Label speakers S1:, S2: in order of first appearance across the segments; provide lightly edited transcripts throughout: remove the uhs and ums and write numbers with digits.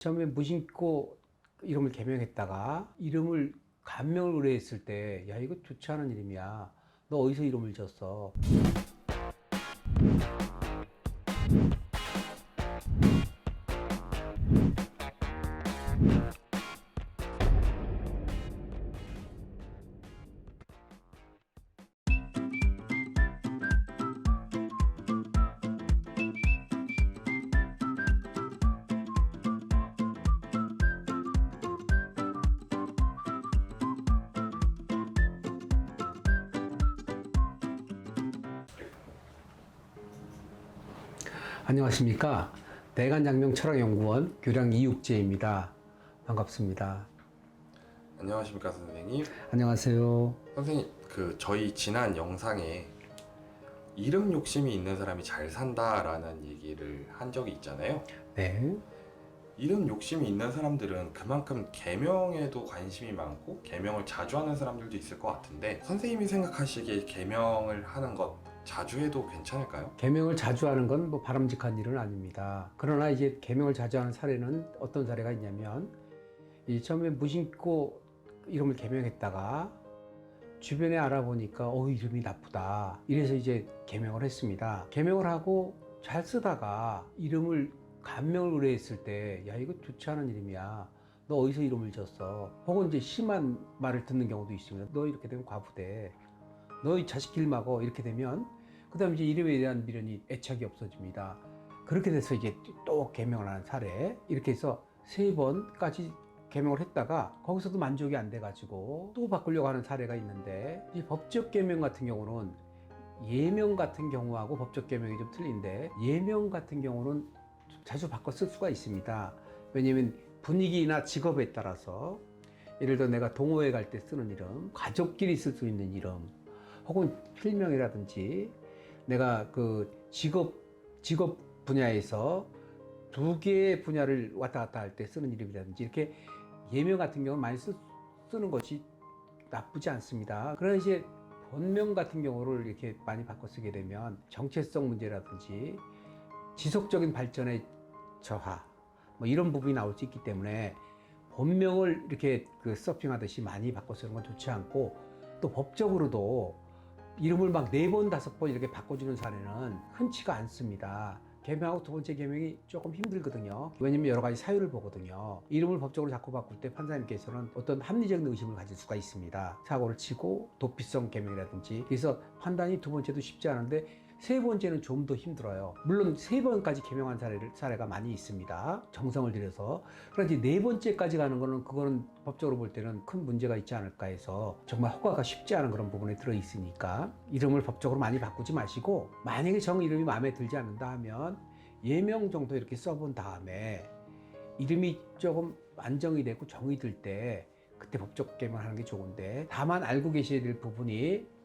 S1: 처음에 무심코 이름을 개명했다가 이름을 간명을 의뢰했을 때, 야, 이거 좋지 않은 이름이야. 너 어디서 이름을 졌어? 안녕하십니까. 대간장명 철학연구원 교량 이육재입니다. 반갑습니다.
S2: 안녕하십니까 선생님.
S1: 안녕하세요.
S2: 선생님, 저희 지난 영상에 이름 욕심이 있는 사람이 잘 산다라는 얘기를 한 적이 있잖아요.
S1: 네.
S2: 이름 욕심이 있는 사람들은 그만큼 개명에도 관심이 많고 개명을 자주 하는 사람들도 있을 것 같은데, 선생님이 생각하시기에 개명을 하는 것 자주 해도 괜찮을까요?
S1: 개명을 자주 하는 건 뭐 바람직한 일은 아닙니다. 그러나 이제 개명을 자주 하는 사례는 어떤 사례가 있냐면, 이 처음에 무심코 이름을 개명했다가 주변에 알아보니까 이름이 나쁘다. 이래서 이제 개명을 했습니다. 개명을 하고 잘 쓰다가 이름을 간명을 의뢰했을 때, 야, 이거 좋지 않은 이름이야. 너 어디서 이름을 졌어? 혹은 이제 심한 말을 듣는 경우도 있습니다. 너 이렇게 되면 과부돼. 너 이 자식 길 막어. 이렇게 되면 그 다음에 이제 이름에 대한 미련이, 애착이 없어집니다. 그렇게 돼서 이제 또 개명을 하는 사례. 이렇게 해서 3번까지 개명을 했다가 거기서도 만족이 안 돼가지고 또 바꾸려고 하는 사례가 있는데, 이 법적 개명 같은 경우는 예명 같은 경우하고 법적 개명이 좀 틀린데, 예명 같은 경우는 자주 바꿔 쓸 수가 있습니다. 왜냐면 분위기나 직업에 따라서, 예를 들어 내가 동호회 갈 때 쓰는 이름, 가족끼리 쓸 수 있는 이름, 혹은 필명이라든지 내가 그 직업 분야에서 2개의 분야를 왔다 갔다 할 때 쓰는 이름이라든지, 이렇게 예명 같은 경우는 많이 쓰는 것이 나쁘지 않습니다. 그러나 이제 본명 같은 경우를 이렇게 많이 바꿔 쓰게 되면 정체성 문제라든지 지속적인 발전의 저하, 뭐 이런 부분이 나올 수 있기 때문에 본명을 이렇게 서핑하듯이 많이 바꿔 쓰는 건 좋지 않고, 또 법적으로도 이름을 막 4번, 5번 이렇게 바꿔주는 사례는 흔치가 않습니다. 개명하고 2번째 개명이 조금 힘들거든요. 왜냐면 여러 가지 사유를 보거든요. 이름을 법적으로 자꾸 바꿀 때 판사님께서는 어떤 합리적 의심을 가질 수가 있습니다. 사고를 치고 도피성 개명이라든지. 그래서 판단이 2번째도 쉽지 않은데 3번째는 좀 더 힘들어요. 물론 3번까지 개명한 사례가 많이 있습니다. 정성을 들여서. 그런데 4번째까지 가는 거는, 그거는 법적으로 볼 때는 큰 문제가 있지 않을까 해서, 정말 허가가 쉽지 않은 그런 부분에 들어 있으니까 이름을 법적으로 많이 바꾸지 마시고, 만약에 정 이름이 마음에 들지 않는다 하면 예명 정도 이렇게 써본 다음에 이름이 조금 안정이 되고 정이 들 때 그때 법적 개명하는 게 좋은데, 다만 알고 계셔야 될 부분이,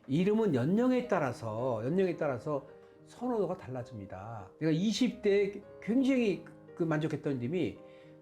S1: 이름은 연령에 따라서 선호도가 달라집니다. 내가 20대에 굉장히 만족했던 이름이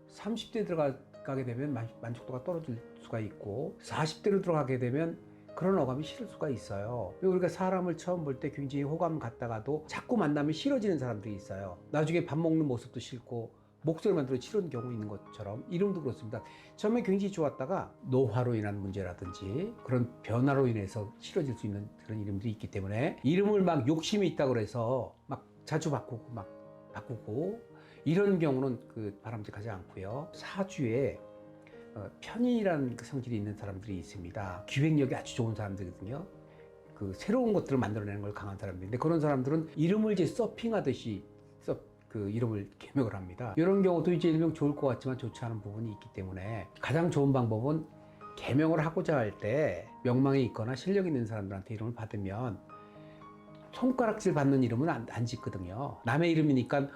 S1: 30대 들어가게 되면 만족도가 떨어질 수가 있고, 40대로 들어가게 되면 그런 어감이 싫을 수가 있어요. 우리가 사람을 처음 볼 때 굉장히 호감 갖다가도 자꾸 만나면 싫어지는 사람들이 있어요. 나중에 밥 먹는 모습도 싫고 목소리만 들어 싫은 경우 있는 것처럼 이름도 그렇습니다. 처음에 굉장히 좋았다가 노화로 인한 문제라든지 그런 변화로 인해서 싫어질 수 있는 그런 이름들이 있기 때문에, 이름을 막 욕심이 있다고 해서 막 자주 바꾸고 이런 경우는 바람직하지 않고요. 사주에 편인이라는 성질이 있는 사람들이 있습니다. 기획력이 아주 좋은 사람들이거든요. 새로운 것들을 만들어내는 걸 강한 사람들인데, 그런 사람들은 이름을 이제 서핑하듯이 이름을 개명을 합니다. 이런 경우도 이제 일명 좋을 것 같지만 좋지 않은 부분이 있기 때문에, 가장 좋은 방법은 개명을 하고자 할 때 명망이 있거나 실력 있는 사람들한테 이름을 받으면 손가락질 받는 이름은 안 짓거든요. 남의 이름이니까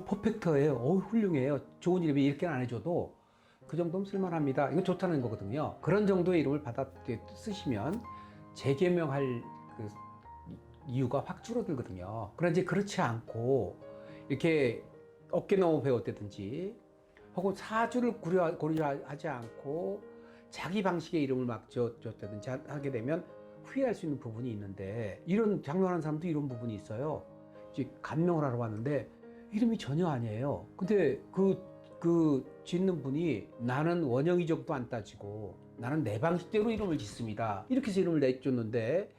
S1: 퍼펙트해요, 훌륭해요, 좋은 이름이, 이렇게는 안 해줘도 그 정도면 쓸만합니다. 이건 좋다는 거거든요. 그런 정도의 이름을 받아 쓰시면 재개명할 이유가 확 줄어들거든요. 그러나 이제 그렇지 않고 이렇게 어깨 너머 배웠다든지, 혹은 사주를 고려하지 않고 자기 방식의 이름을 막 줬다든지 하게 되면 후회할 수 있는 부분이 있는데, 이런 장명하는 사람도 이런 부분이 있어요. 이제 간명을 하러 왔는데 이름이 전혀 아니에요. 근데 그 짓는 분이 나는 원형 이력도 안 따지고 나는 내 방식대로 이름을 짓습니다. 이렇게 해서 이름을 내줬는데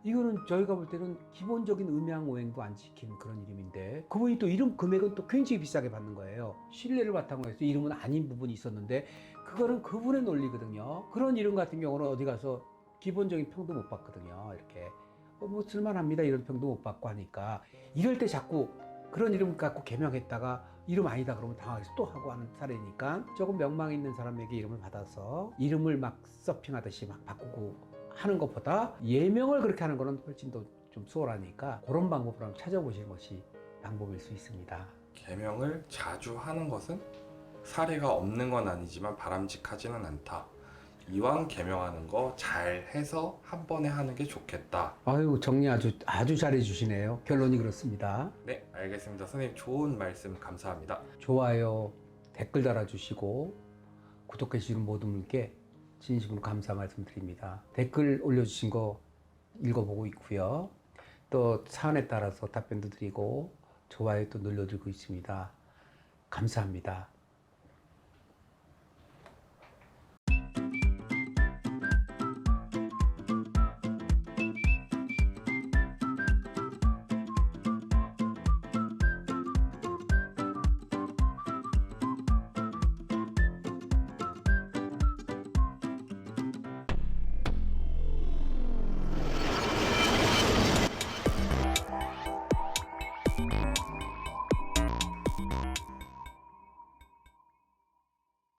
S1: 이거는 저희가 볼 때는 기본적인 음양오행도 안 지킨 그런 이름인데 그분이 또 이름 금액은 또 굉장히 비싸게 받는 거예요. 신뢰를 바탕으로 해서 이름은 아닌 부분이 있었는데 그거는 그분의 논리거든요. 그런 이름 같은 경우는 어디 가서 기본적인 평도 못 받거든요. 이렇게 뭐 쓸만합니다 이런 평도 못 받고 하니까 이럴 때 자꾸 그런 이름 갖고 개명했다가 이름 아니다 그러면 당황해서 또 하고 하는 사례니까 조금 명망 있는 사람에게 이름을 받아서 이름을 막 서핑하듯이 막 바꾸고 하는 것보다 예명을 그렇게 하는 거는 훨씬 더 좀 수월하니까 그런 방법을 한번 찾아보시는 것이 방법일 수 있습니다.
S2: 개명을 자주 하는 것은 사례가 없는 건 아니지만 바람직하지는 않다. 이왕 개명하는 거 잘해서 한 번에 하는 게 좋겠다.
S1: 아유 정리 아주 잘해 주시네요. 결론이 그렇습니다.
S2: 네, 알겠습니다. 선생님 좋은 말씀 감사합니다.
S1: 좋아요, 댓글 달아주시고 구독해 주시는 모든 분께 진심으로 감사 말씀드립니다. 댓글 올려주신 거 읽어보고 있고요. 또 사안에 따라서 답변도 드리고 좋아요 또 눌러드리고 있습니다. 감사합니다.